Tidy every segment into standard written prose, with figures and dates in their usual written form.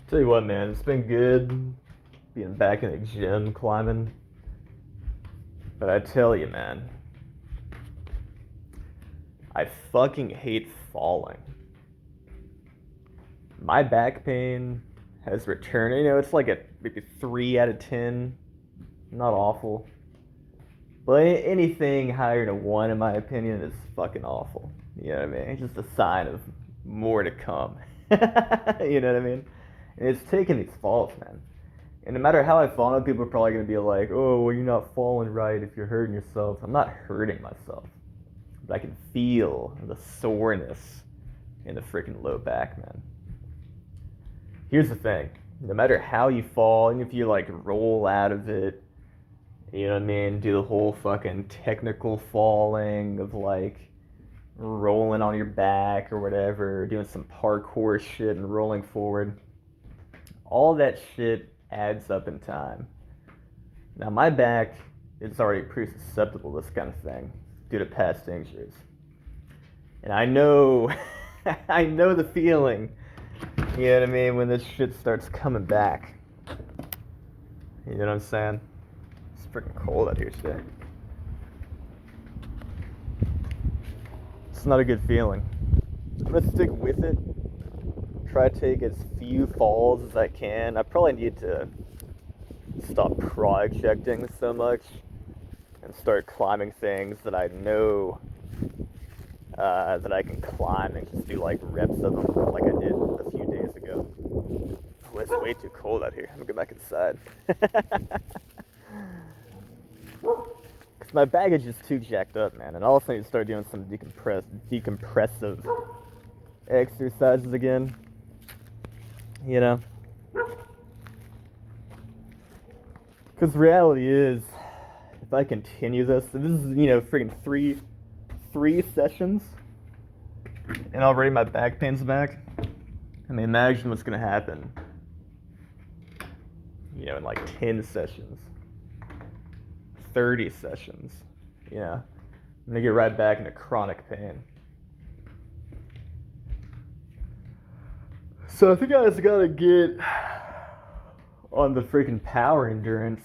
Tell you what, man, it's been good being back in the gym climbing. But I tell you, man, I fucking hate falling. My back pain has returned. It's like a maybe 3 out of 10. Not awful. But anything higher than 1, in my opinion, is fucking awful. You know what I mean? It's just a sign of more to come. You know what I mean? And it's taking these falls, man. And no matter how I fall, people are probably gonna be like, "Oh, well, you're not falling right if you're hurting yourself." I'm not hurting myself, but I can feel the soreness in the freaking low back, man. Here's the thing: no matter how you fall, and if you like roll out of it, you know what I mean, do the whole fucking technical falling of like rolling on your back or whatever, doing some parkour shit and rolling forward. All that shit adds up in time. Now my back is already pretty susceptible to this kind of thing due to past injuries. And I know I know the feeling, you know what I mean, when this shit starts coming back. You know what I'm saying? It's freaking cold out here today. It's not a good feeling. I'm gonna stick with it. Try to take as few falls as I can. I probably need to stop projecting so much and start climbing things that I know that I can climb and just do like reps of them like I did a few days ago. Oh, it's way too cold out here. I'm gonna go back inside. Because my baggage is too jacked up, man. And I also need to start doing some decompressive exercises again. You know? Because reality is, if I continue this is, freaking three sessions, and already my back pain's back. I mean, imagine what's gonna happen, in like 10 sessions, 30 sessions. Yeah, I'm gonna get right back into chronic pain. So I think I just gotta get on the freaking power endurance.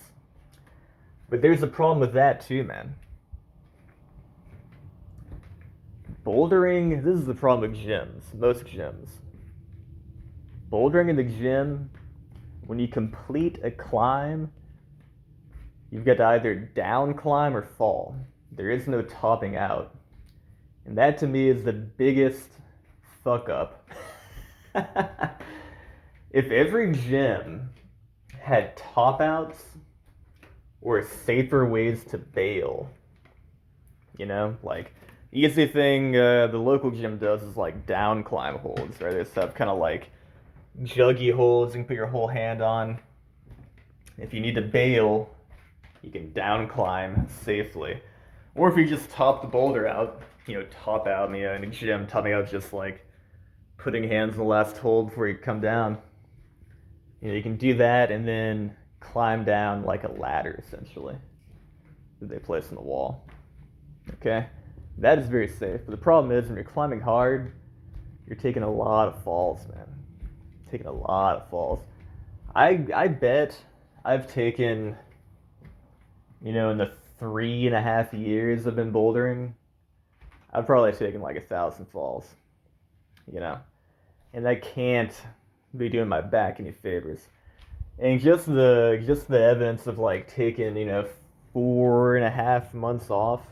But there's a problem with that too, man. Bouldering, this is the problem with gyms, most gyms. Bouldering in the gym, when you complete a climb, you've got to either down climb or fall. There is no topping out. And that to me is the biggest fuck up. If every gym had top outs or safer ways to bail, like the easy thing the local gym does is like down climb holds, right? They have kind of like juggy holds you can put your whole hand on. If you need to bail, you can down climb safely. Or if you just top the boulder out, top out in the gym, topping out just like putting hands in the last hold before you come down. You can do that and then climb down like a ladder, essentially, that they place in the wall. Okay? That is very safe. But the problem is when you're climbing hard, you're taking a lot of falls, man. Taking a lot of falls. I bet I've taken, in the 3.5 years I've been bouldering, I've probably taken like 1,000 falls. And I can't be doing my back any favors. And just the evidence of like taking 4.5 months off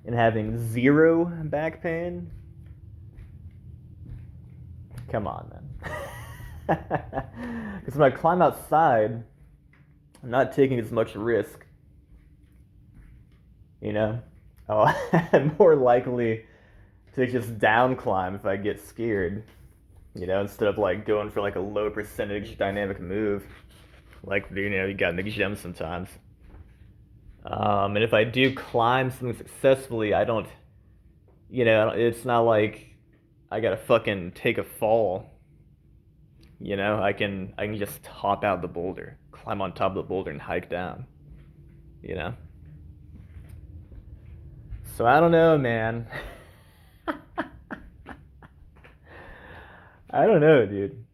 and having zero back pain. Come on, man. Because when I climb outside, I'm not taking as much risk. I'm more likely to just down climb if I get scared. Instead of like going for like a low percentage dynamic move, like you got in the gym sometimes. And if I do climb something successfully, I don't, it's not like I gotta fucking take a fall. I can just top out the boulder, climb on top of the boulder, and hike down. You know. So I don't know, man. I don't know, dude.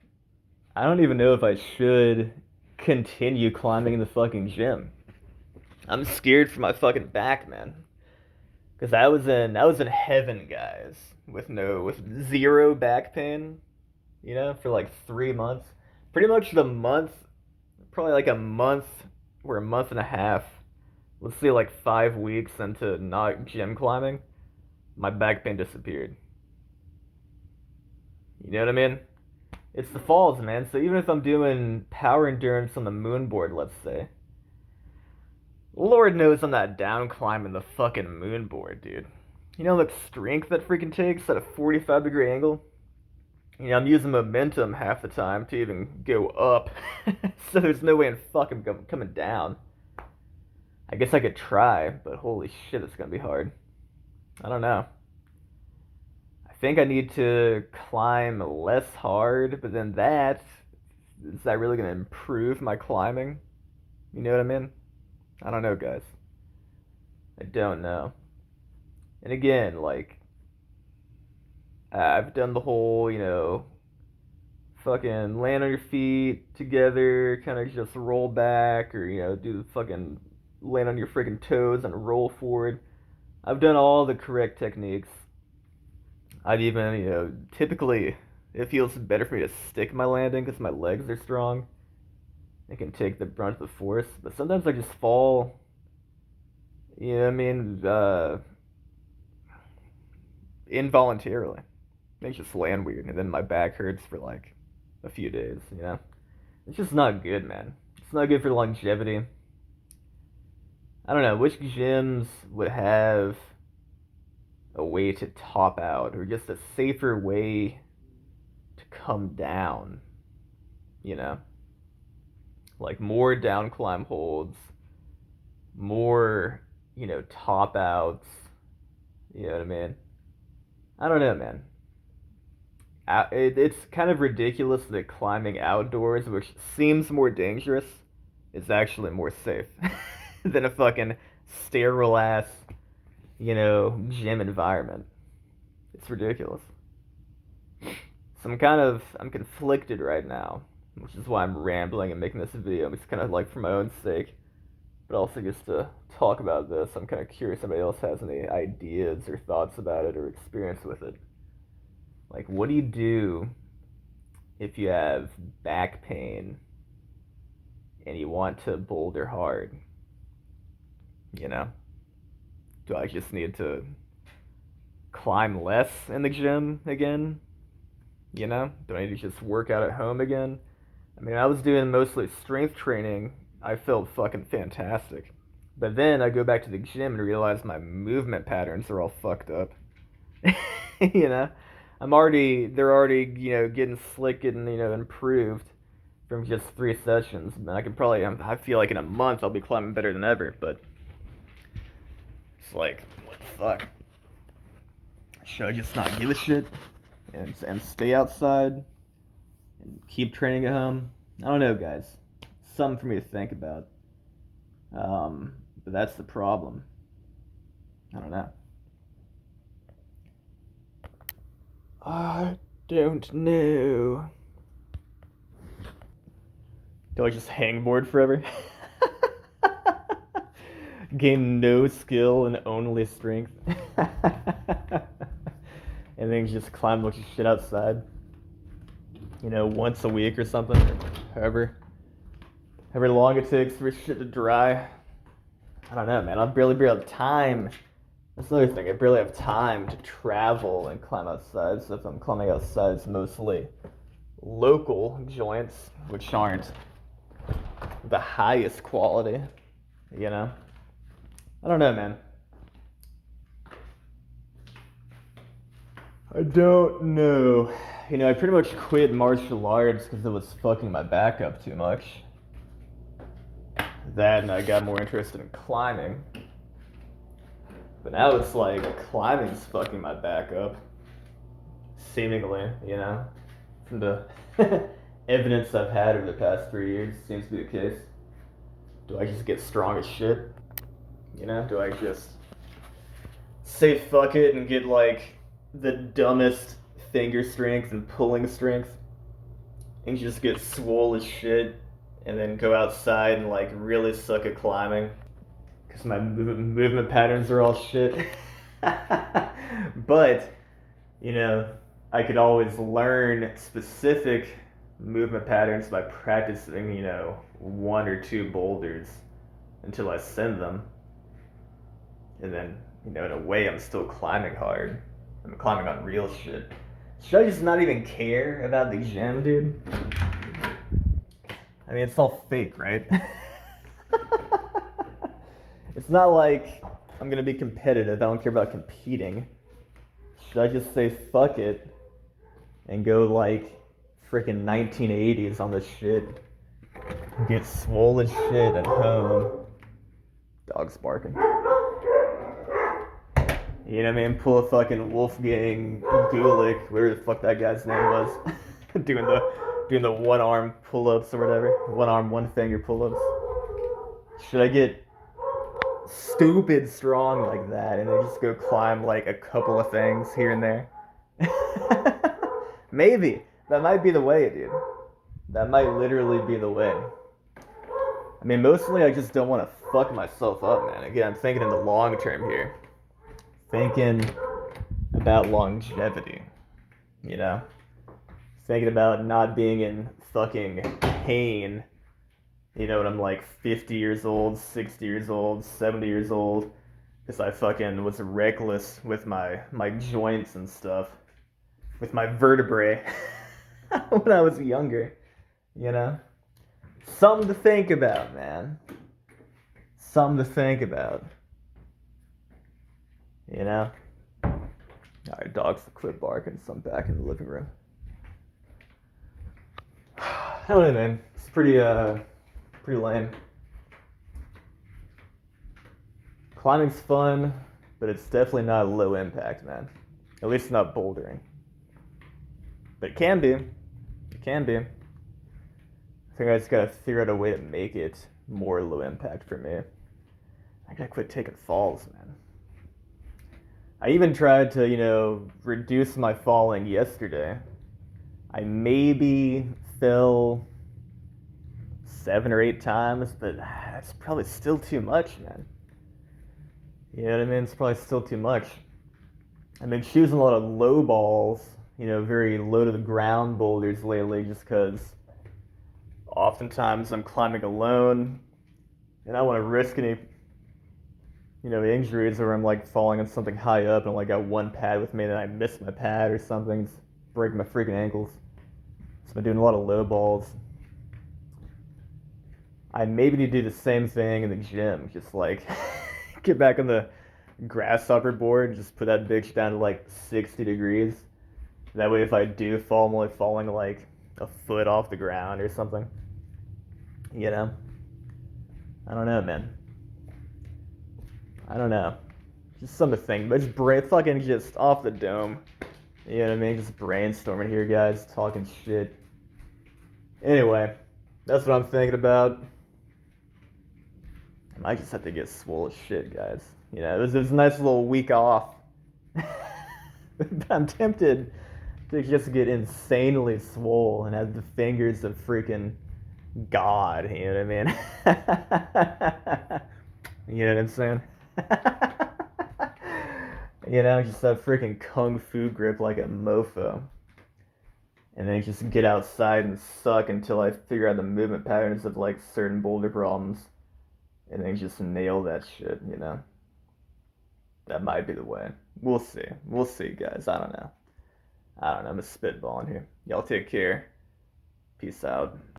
I don't even know if I should continue climbing in the fucking gym. I'm scared for my fucking back, man. Cause I was in heaven, guys, with zero back pain, for like 3 months. Pretty much the month, probably like a month or a month and a half. Let's say like 5 weeks into not gym climbing, my back pain disappeared. You know what I mean? It's the falls, man. So even if I'm doing power endurance on the moon board, let's say, Lord knows I'm not down climbing the fucking moon board, dude. You know how much strength that freaking takes at a 45-degree angle? I'm using momentum half the time to even go up. So there's no way in fucking coming down. I guess I could try, but holy shit, it's gonna be hard. I don't know. I think I need to climb less hard, but then is that really gonna improve my climbing? You know what I mean? I don't know, guys. I don't know. And again, like, I've done the whole, fucking land on your feet together, kind of just roll back, or, do the fucking land on your freaking toes and roll forward. I've done all the correct techniques. I've even, typically it feels better for me to stick my landing because my legs are strong. They can take the brunt of the force, but sometimes I just fall. You know what I mean? Involuntarily. They just land weird, and then my back hurts for like a few days. It's just not good, man. It's not good for longevity. I don't know which gyms would have a way to top out, or just a safer way to come down. You know, like more down climb holds, more top outs. You know what I mean? I don't know, man. It's kind of ridiculous that climbing outdoors, which seems more dangerous, is actually more safe than a fucking sterile ass, gym environment. It's ridiculous. So I'm conflicted right now, which is why I'm rambling and making this video. It's kind of like for my own sake, but also just to talk about this. I'm kind of curious if anybody else has any ideas or thoughts about it or experience with it. Like, what do you do if you have back pain and you want to boulder hard? Do I just need to climb less in the gym again? Do I need to just work out at home again? I mean, I was doing mostly strength training. I felt fucking fantastic. But then I go back to the gym and realize my movement patterns are all fucked up. you know? They're already, getting slick and, improved from just 3 sessions. And I feel like in a month I'll be climbing better than ever, but it's like, what the fuck? Should I just not give a shit and stay outside and keep training at home? I don't know, guys. Something for me to think about. But that's the problem. I don't know. I don't know. Do I just hangboard forever? Gain no skill and only strength. And then just climb a bunch of shit outside. Once a week or something. Or however long it takes for shit to dry. I don't know, man. I barely have time. That's another thing. I barely have time to travel and climb outside. So if I'm climbing outside, it's mostly local joints, which aren't the highest quality. I don't know, man. I don't know. I pretty much quit martial arts because it was fucking my back up too much. That, and I got more interested in climbing. But now it's like climbing's fucking my back up. Seemingly, From the evidence I've had over the past 3 years, seems to be the case. Do I just get strong as shit? Do I just say fuck it and get like the dumbest finger strength and pulling strength and just get swole as shit, and then go outside and like really suck at climbing, because my movement patterns are all shit. But you know, I could always learn specific movement patterns by practicing, one or two boulders until I send them. And then, in a way, I'm still climbing hard. I'm climbing on real shit. Should I just not even care about the gym, dude? I mean, it's all fake, right? It's not like I'm gonna be competitive. I don't care about competing. Should I just say fuck it and go like freaking 1980s on this shit? Get swollen shit at home. Dog's barking. You know what I mean? Pull a fucking Wolfgang Gulick, whatever the fuck that guy's name was, doing the one arm pull ups or whatever, one arm, one finger pull ups. Should I get stupid strong like that and then just go climb like a couple of things here and there? Maybe that might be the way, dude. That might literally be the way. I mean, mostly I just don't want to fuck myself up, man. Again, I'm thinking in the long term here. Thinking about longevity, Thinking about not being in fucking pain, when I'm like 50 years old, 60 years old, 70 years old, because I fucking was reckless with my joints and stuff, with my vertebrae when I was younger, Something to think about, man. Something to think about. Alright, dogs quit barking, so I'm back in the living room. I don't know, man. It's pretty lame. Climbing's fun, but it's definitely not low impact, man. At least not bouldering. But it can be. It can be. I think I just gotta figure out a way to make it more low impact for me. I gotta quit taking falls, man. I even tried to, reduce my falling yesterday. I maybe fell 7 or 8 times, but that's probably still too much, man. You know what I mean? It's probably still too much. I've been choosing a lot of low balls, very low to the ground boulders lately, just because oftentimes I'm climbing alone, and I don't want to risk any injuries where I'm like falling on something high up and I like got one pad with me and then I miss my pad or something, break my freaking ankles. So I've been doing a lot of low balls. I maybe need to do the same thing in the gym, just like get back on the grasshopper board, just put that bitch down to like 60 degrees. That way if I do fall, I'm only falling like a foot off the ground or something. I don't know, man. I don't know. Just something to think, but just off the dome. You know what I mean? Just brainstorming here, guys, talking shit. Anyway, that's what I'm thinking about. I might just have to get swole as shit, guys. It was a nice little week off. I'm tempted to just get insanely swole and have the fingers of freaking God, you know what I mean? You know what I'm saying? Just a freaking kung fu grip like a mofo. And then just get outside and suck until I figure out the movement patterns of like certain boulder problems. And then just nail that shit, That might be the way. We'll see. We'll see, guys. I don't know. I'm a spitballing here. Y'all take care. Peace out.